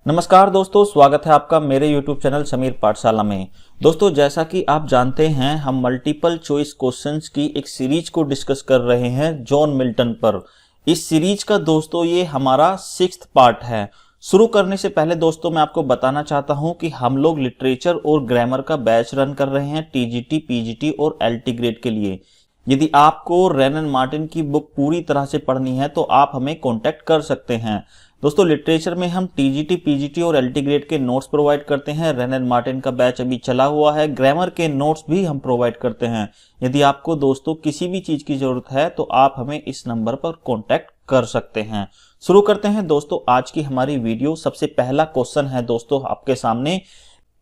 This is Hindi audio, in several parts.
नमस्कार दोस्तों, स्वागत है आपका मेरे YouTube चैनल समीर पाठशाला में। दोस्तों, जैसा कि आप जानते हैं, हम मल्टीपल चॉइस क्वेश्चंस की एक सीरीज को डिस्कस कर रहे हैं जॉन मिल्टन पर। इस सीरीज का दोस्तों ये हमारा 6th पार्ट है। शुरू करने से पहले दोस्तों मैं आपको बताना चाहता हूं कि हम लोग लिटरेचर और ग्रामर का बैच रन कर रहे हैं टीजीटी, पीजीटी और एलटी ग्रेड के लिए। यदि आपको रेन एंड मार्टिन की बुक पूरी तरह से पढ़नी है तो आप हमें कांटेक्ट कर सकते हैं। दोस्तों, लिटरेचर में हम टीजीटी, पीजीटी और एलटी ग्रेड के नोट्स प्रोवाइड करते हैं। रेन एंड मार्टिन का बैच अभी चला हुआ है। ग्रामर के नोट्स भी हम प्रोवाइड करते हैं। यदि आपको दोस्तों किसी भी चीज की जरूरत है तो आप हमें इस नंबर पर कांटेक्ट कर सकते हैं। शुरू करते हैं दोस्तों आज की हमारी वीडियो। सबसे पहला क्वेश्चन है दोस्तों आपके सामने,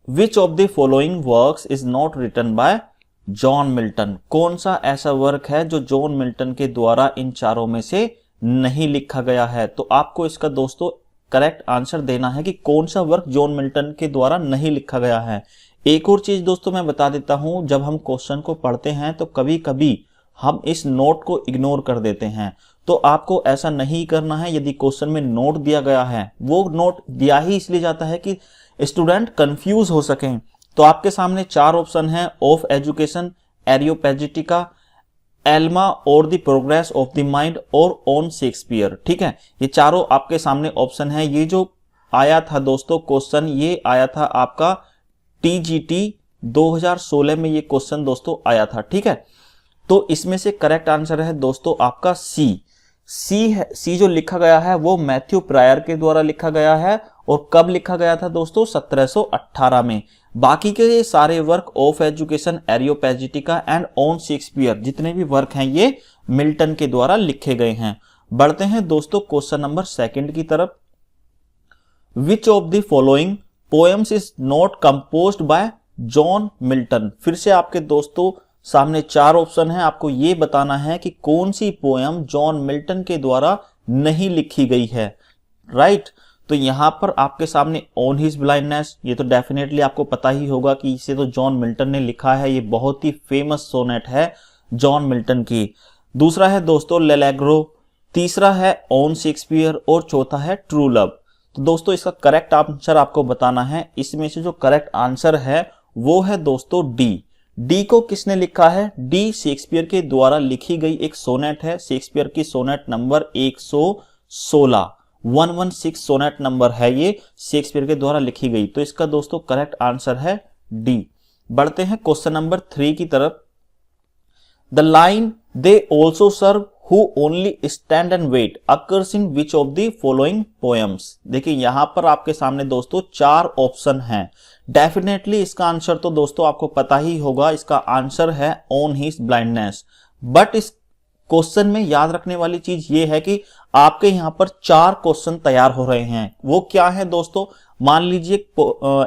which of the following works is not written by John Milton? कौन सा ऐसा वर्क है जो जॉन मिल्टन के द्वारा इन चारों में से नहीं लिखा गया है? तो आपको इसका दोस्तों करेक्ट आंसर देना है कि कौन सा वर्क जॉन मिल्टन के द्वारा नहीं लिखा गया है। एक और चीज दोस्तों मैं बता देता हूं, जब हम क्वेश्चन को पढ़ते हैं तो कभी कभी हम इस नोट को इग्नोर कर देते हैं, तो आपको ऐसा नहीं करना है। यदि क्वेश्चन में नोट दिया गया है, वो नोट दिया ही इसलिए जाता है कि स्टूडेंट कंफ्यूज हो सकें। तो आपके सामने 4 ऑप्शन है, ऑफ एजुकेशन, एरियोपेजिटिका, एल्मा और the progress of the mind और ऑन शेक्सपियर। ठीक है, ये चारों आपके सामने ऑप्शन है। ये जो आया था दोस्तों क्वेश्चन, ये आया था आपका टीजीटी 2016 में ये क्वेश्चन दोस्तों आया था। ठीक है, तो इसमें से करेक्ट आंसर है दोस्तों आपका सी जो लिखा गया है वो मैथ्यू प्रायर के द्वारा लिखा गया है। और कब लिखा गया था दोस्तों? 1718 में। बाकी के ये सारे work, of education, Areopagitica and on Shakespeare, जितने भी वर्क हैं ये मिल्टन के द्वारा लिखे गए हैं। बढ़ते हैं दोस्तों क्वेश्चन नंबर 2 की तरफ। Which of the following poems is not composed bye John Milton? फिर से आपके दोस्तों सामने 4 ऑप्शन है। आपको ये बताना है कि कौन सी पोएम जॉन मिल्टन के द्वारा नहीं लिखी गई है। राइट, तो यहां पर आपके सामने ऑन हिज ब्लाइंडनेस, ये तो डेफिनेटली आपको पता ही होगा कि इसे तो जॉन मिल्टन ने लिखा है। ये बहुत ही फेमस सोनेट है जॉन मिल्टन की। दूसरा है दोस्तों लेलेग्रो, तीसरा है ऑन शेक्सपियर और चौथा है ट्रू लव। तो दोस्तों इसका करेक्ट आंसर आपको बताना है। इसमें से जो करेक्ट आंसर है वो है दोस्तों डी को किसने लिखा है? डी शेक्सपियर के द्वारा लिखी गई एक सोनेट है। शेक्सपियर की सोनेट नंबर 116 116 सोनेट नंबर है, ये शेक्सपियर के द्वारा लिखी गई। तो इसका दोस्तों करेक्ट आंसर है डी। बढ़ते हैं क्वेश्चन नंबर 3 की तरफ। The line they also serve who only stand and wait occurs in which of the following poems? देखिए यहां पर आपके सामने दोस्तों 4 ऑप्शन हैं। डेफिनेटली इसका आंसर तो दोस्तों आपको पता ही होगा। इसका आंसर है ऑन हिज ब्लाइंडनेस। बट इस क्वेश्चन में याद रखने वाली चीज ये है कि आपके यहां पर 4 क्वेश्चन तैयार हो रहे हैं। वो क्या है दोस्तों? मान लीजिए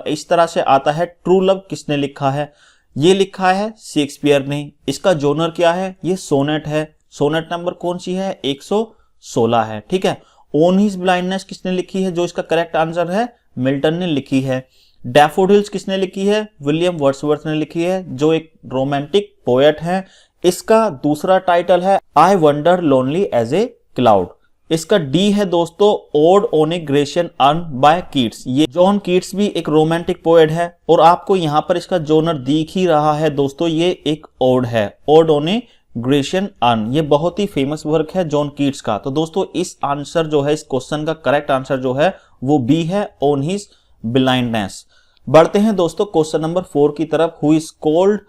इस तरह से आता है, ट्रू लव किसने लिखा है? ये लिखा है शेक्सपियर ने। इसका जोनर क्या है? ये सोनेट है। सोनेट नंबर कौन सी है? 116 है। ठीक है, ऑन हिज ब्लाइंडनेस किसने लिखी है? जो इसका करेक्ट आंसर है मिल्टन ने लिखी है। डैफोडिल्स किसने लिखी है? विलियम वर्ड्सवर्थ ने लिखी है, जो एक रोमांटिक पोएट है। इसका दूसरा टाइटल है I wonder lonely as a cloud. इसका डी है दोस्तों ode on a Grecian urn by Keats. ये जॉन कीट्स भी एक रोमांटिक पोएट है और आपको यहां पर इसका जोनर दिख ही रहा है दोस्तों, ये एक ओड है, odd on a Grecian earn. ये बहुत ही फेमस वर्क है जॉन कीट्स का। तो दोस्तों इस आंसर जो है, इस क्वेश्चन का करेक्ट आंसर जो है वो बी है, ऑन हिज ब्लाइंडनेस। बढ़ते हैं दोस्तों क्वेश्चन नंबर 4 की तरफ। Who is called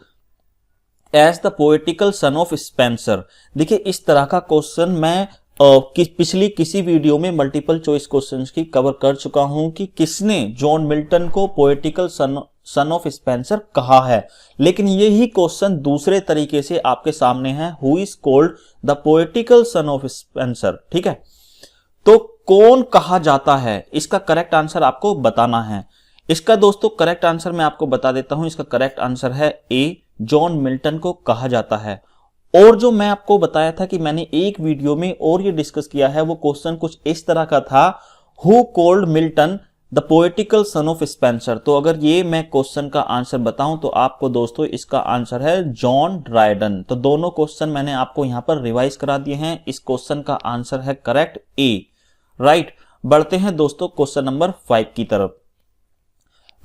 as the poetical son of Spenser? देखिए इस तरह का क्वेश्चन मैं पिछली किसी वीडियो में मल्टीपल चॉइस क्वेश्चंस की कवर कर चुका हूं कि किसने जॉन मिल्टन को पोएटिकल सन ऑफ स्पेंसर कहा है। लेकिन यही क्वेश्चन दूसरे तरीके से आपके सामने है, who is called the poetical son of Spenser. ठीक है, तो कौन कहा जाता है? इसका करेक्ट आंसर आपको बताना है। इसका दोस्तों करेक्ट आंसर मैं आपको बता देता हूं। इसका करेक्ट आंसर है ए, जॉन मिल्टन को कहा जाता है। और जो मैं आपको बताया था कि मैंने एक वीडियो में और ये डिस्कस किया है, वो क्वेश्चन कुछ इस तरह का था, who called Milton the poetical son of Spenser. तो अगर ये मैं क्वेश्चन का आंसर बताऊं तो आपको दोस्तों इसका आंसर है जॉन ड्रायडन। तो दोनों क्वेश्चन मैंने आपको यहां पर रिवाइज करा दिए हैं। इस क्वेश्चन का आंसर है करेक्ट ए। राइट, बढ़ते हैं दोस्तों क्वेश्चन नंबर 5 की तरफ।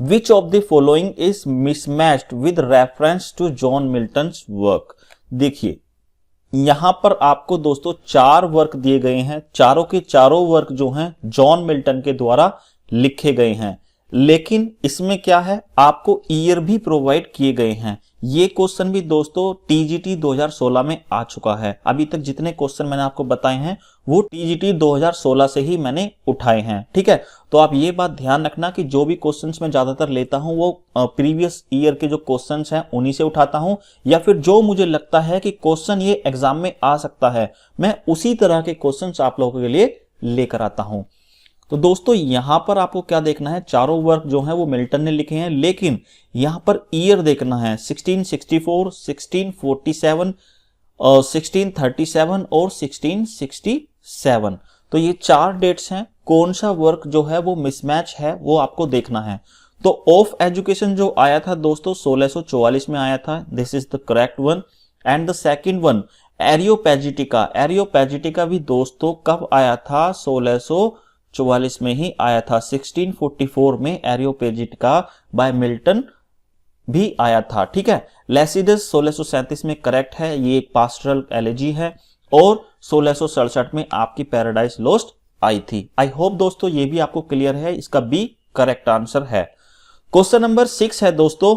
Which of the following is mismatched with reference to John Milton's work. देखिए यहां पर आपको दोस्तों 4 वर्क दिए गए हैं, चारों के चारों वर्क जो हैं जॉन मिल्टन के द्वारा लिखे गए हैं, लेकिन इसमें क्या है आपको ईयर भी प्रोवाइड किए गए हैं। ये क्वेश्चन भी दोस्तों टीजीटी 2016 में आ चुका है। अभी तक जितने क्वेश्चन मैंने आपको बताए हैं वो टीजीटी 2016 से ही मैंने उठाए हैं, ठीक है। तो आप ये बात ध्यान रखना कि जो भी क्वेश्चंस मैं ज्यादातर लेता हूं वो प्रीवियस ईयर के जो क्वेश्चंस हैं उन्हीं से उठाता हूं, या फिर जो मुझे लगता है कि क्वेश्चन ये एग्जाम में आ सकता है मैं उसी तरह के क्वेश्चंस आप लोगों के लिए लेकर आता हूं। तो दोस्तों यहां पर आपको क्या देखना है, चारों वर्क जो है वो मिल्टन ने लिखे हैं, लेकिन यहां पर ईयर देखना है 1664, 1647, 1637 और 1667। तो ये 4 डेट्स हैं, कौन सा वर्क जो है वो मिसमैच है वो आपको देखना है। तो ऑफ एजुकेशन जो आया था दोस्तों 1644 में आया था, this is the correct one. And the second one Areopagitica, Areopagitica भी दोस्तों कब आया था, 1644 में ही आया था। 1644 में एरियोपैजिटिका बाय मिल्टन भी आया था, ठीक है। लैसिडस 1637 में करेक्ट है, ये एक पास्टरल एलेजी है, और 1667 में आपकी पैराडाइज लोस्ट आई थी। आई होप दोस्तों ये भी आपको क्लियर है, इसका बी करेक्ट आंसर है। क्वेश्चन नंबर 6 है दोस्तों,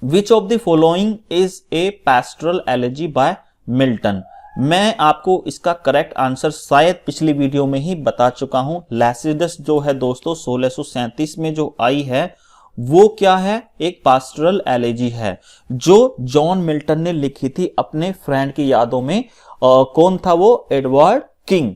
which of the following is a pastoral elegy by Milton. मैं आपको इसका करेक्ट आंसर शायद पिछली वीडियो में ही बता चुका हूं। लैसिडस जो है दोस्तों 1637 में जो आई है वो क्या है, एक पास्टरल एलेजी है जो जॉन मिल्टन ने लिखी थी अपने फ्रेंड की यादों में। कौन था वो, एडवर्ड किंग।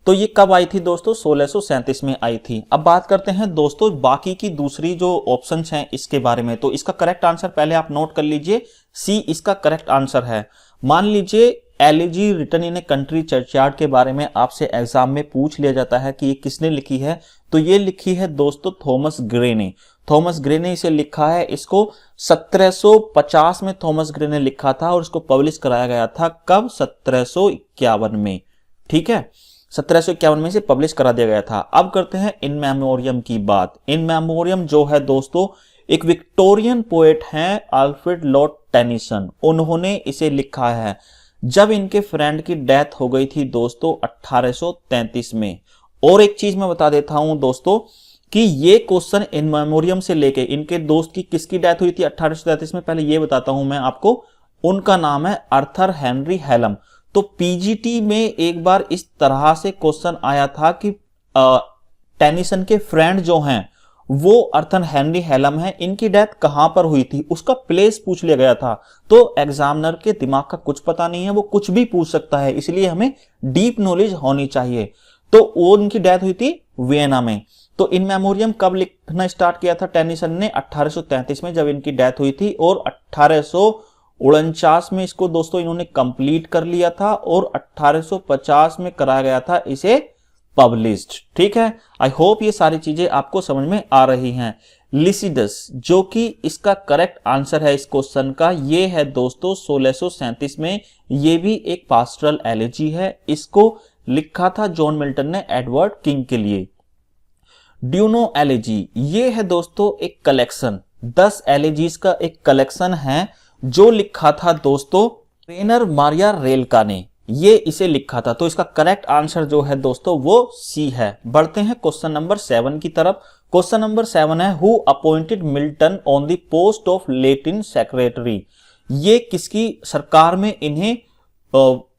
तो ये कब आई थी दोस्तों, 1637 में आई थी। अब बात करते हैं दोस्तों बाकी की दूसरी जो ऑप्शंस हैं इसके बारे में। तो इसका करेक्ट आंसर पहले आप नोट कर लीजिए, सी इसका करेक्ट आंसर है। मान लीजिए elegy written in a country churchyard के बारे में आपसे एग्जाम में पूछ लिया जाता है कि ये किसने लिखी है, तो ये लिखी है दोस्तों थॉमस ग्रे ने। थॉमस ग्रे ने इसे लिखा है, इसको 1750 में थॉमस ग्रे ने लिखा था और इसको पब्लिश कराया गया था कब, 1751 में, ठीक है। 1751 में से पब्लिश करा दिया गया था। अब करते हैं इन मेमोरियम की बात। इन मेमोरियम जो है दोस्तों एक विक्टोरियन पोएट हैं अल्फ्रेड लॉर्ड टेनिसन, उन्होंने इसे लिखा है जब इनके फ्रेंड की डेथ हो गई थी दोस्तों 1833 में। और एक चीज मैं बता देता हूं दोस्तों कि ये क्वेश्चन इन मेमोरियम से लेके इनके दोस्त की किसकी डेथ हुई थी 1833 में, पहले ये बताता हूं मैं आपको। उनका नाम है आर्थर हेनरी हेलम। तो पीजीटी में एक बार इस तरह से क्वेश्चन आया था कि टेनिसन के फ्रेंड जो हैं वो आर्थर हेनरी हेलम है, इनकी डेथ कहां पर हुई थी उसका प्लेस पूछ लिया गया था। तो एग्जामिनर के दिमाग का कुछ पता नहीं है, वो कुछ भी पूछ सकता है, इसलिए हमें डीप नॉलेज होनी चाहिए। तो वो उनकी डेथ हुई थी वियना में। तो इन मेमोरियम कब लिखना स्टार्ट किया था टेनिसन ने, 1833 में जब इनकी डेथ हुई थी, और 1849 में इसको दोस्तों इन्होंने कंप्लीट कर लिया था और 1850 में कराया गया था इसे पब्लिश्ड, ठीक है। आई होप ये सारी चीजें आपको समझ में आ रही हैं। लिसिडस जो कि इसका करेक्ट आंसर है इस क्वेश्चन का, ये है दोस्तों 1637 में, ये भी एक पास्टरल एलेजी है, इसको लिखा था जॉन मिल्टन ने एडवर्ड किंग के लिए। ड्यूनो एलेजी, ये है दोस्तों एक कलेक्शन, 10 एलेजीज का एक कलेक्शन है जो लिखा था दोस्तों रेनर मारिया रेलका ने, ये इसे लिखा था। तो इसका करेक्ट आंसर जो है दोस्तों वो सी है। बढ़ते हैं क्वेश्चन नंबर 7 की तरफ। क्वेश्चन नंबर 7 है, who appointed Milton on the post of Latin secretary. ये किसकी सरकार में इन्हें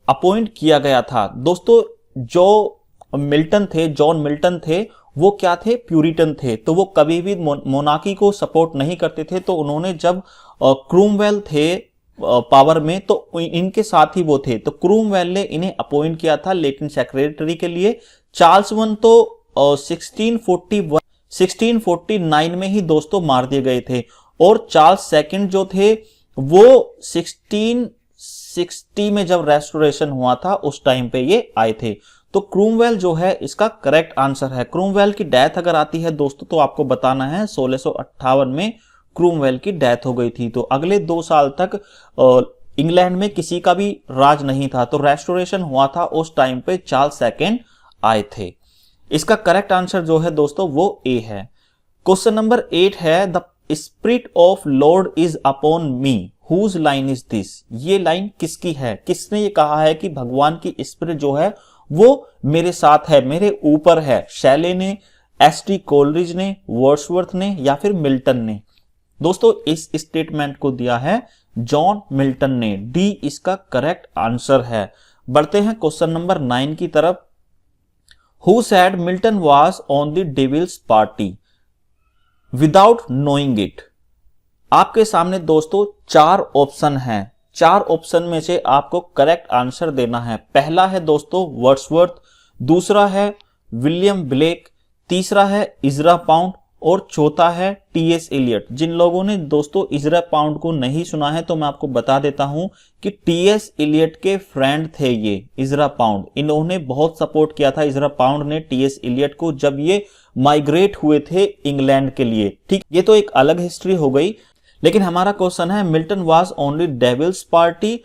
अपॉइंट किया गया था दोस्तों। जो मिल्टन थे, जॉन मिल्टन थे, वो क्या थे, प्यूरिटन थे। तो वो कभी भी मोनार्की को सपोर्ट नहीं करते थे। तो उन्होंने जब क्रूमवेल थे पावर में तो इनके साथ ही वो थे, तो क्रूमवेल ने इन्हें अपॉइंट किया था लेटिन सेक्रेटरी के लिए। चार्ल्स वन तो 1649 में ही दोस्तों मार दिए गए थे, और चार्ल्स सेकंड जो थे वो 1660 में जब रेस्टोरेशन हुआ था उस टाइम पे ये आए थे। तो क्रूमवेल जो है इसका करेक्ट आंसर है। क्रूमवेल की डेथ अगर आती है दोस्तों तो आपको बताना है 1658 में क्रूमवेल की डेथ हो गई थी। तो अगले 2 साल तक इंग्लैंड में किसी का भी राज नहीं था। तो रेस्टोरेशन हुआ था उस टाइम पे चार्ल्स सेकंड आए थे। इसका करेक्ट आंसर जो है दोस्तों वो ए है। क्वेश्चन नंबर 8 है, the spirit of lord is upon me, whose line is this. ये लाइन किसकी है, किसने ये कहा है कि भगवान की स्पिरिट जो है वो मेरे साथ है, मेरे ऊपर है? शैले ने, एस.टी. कोलरिज ने, वर्ड्सवर्थ ने या फिर मिल्टन ने? दोस्तों इस स्टेटमेंट को दिया है जॉन मिल्टन ने। डी इसका करेक्ट आंसर है। बढ़ते हैं क्वेश्चन नंबर 9 की तरफ। Who said Milton was on the devil's party without knowing it? आपके सामने दोस्तों 4 ऑप्शन हैं। 4 ऑप्शन में से आपको करेक्ट आंसर देना है। पहला है दोस्तों वर्ड्सवर्थ, दूसरा है विलियम ब्लेक, तीसरा है इजरा पाउंड और चौथा है टी.एस. एलियट। जिन लोगों ने दोस्तों इजरा पाउंड को नहीं सुना है तो मैं आपको बता देता हूं कि टी.एस. एलियट के फ्रेंड थे ये इजरा पाउंड। इन्होंने बहुत सपोर्ट किया था इजरा पाउंड ने टी.एस. एलियट को जब ये माइग्रेट हुए थे इंग्लैंड के लिए। ठीक, ये तो एक अलग हिस्ट्री हो गई, लेकिन हमारा क्वेश्चन है Milton was only devil's party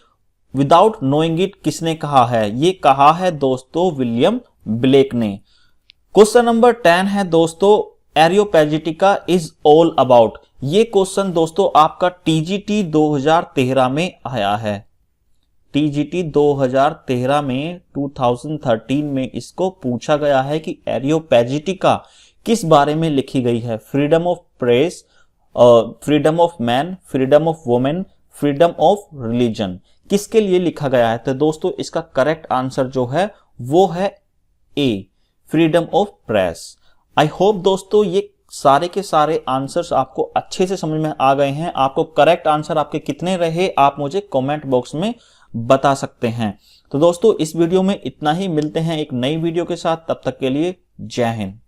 without knowing it किसने कहा है? ये कहा है दोस्तों विलियम ब्लेक ने। क्वेश्चन नंबर 10 है दोस्तों, एरियोपैजिटिका इज ऑल अबाउट। ये क्वेश्चन दोस्तों आपका टीजीटी 2013 में आया है। टीजीटी 2013 में 2013 में इसको पूछा गया है कि एरियोपैजिटिका किस बारे में लिखी गई है? Freedom of press, freedom of man, freedom of women, freedom of religion, किसके लिए लिखा गया है? तो दोस्तों इसका करेक्ट आंसर जो है वो है ए, freedom of press. I hope दोस्तों ये सारे के सारे आंसर्स आपको अच्छे से समझ में आ गए हैं। आपको करेक्ट आंसर आपके कितने रहे आप मुझे कमेंट बॉक्स में बता सकते हैं। तो दोस्तों इस वीडियो में इतना ही, मिलते हैं एक नई वीडियो के साथ, तब तक के लिए जय हिंद।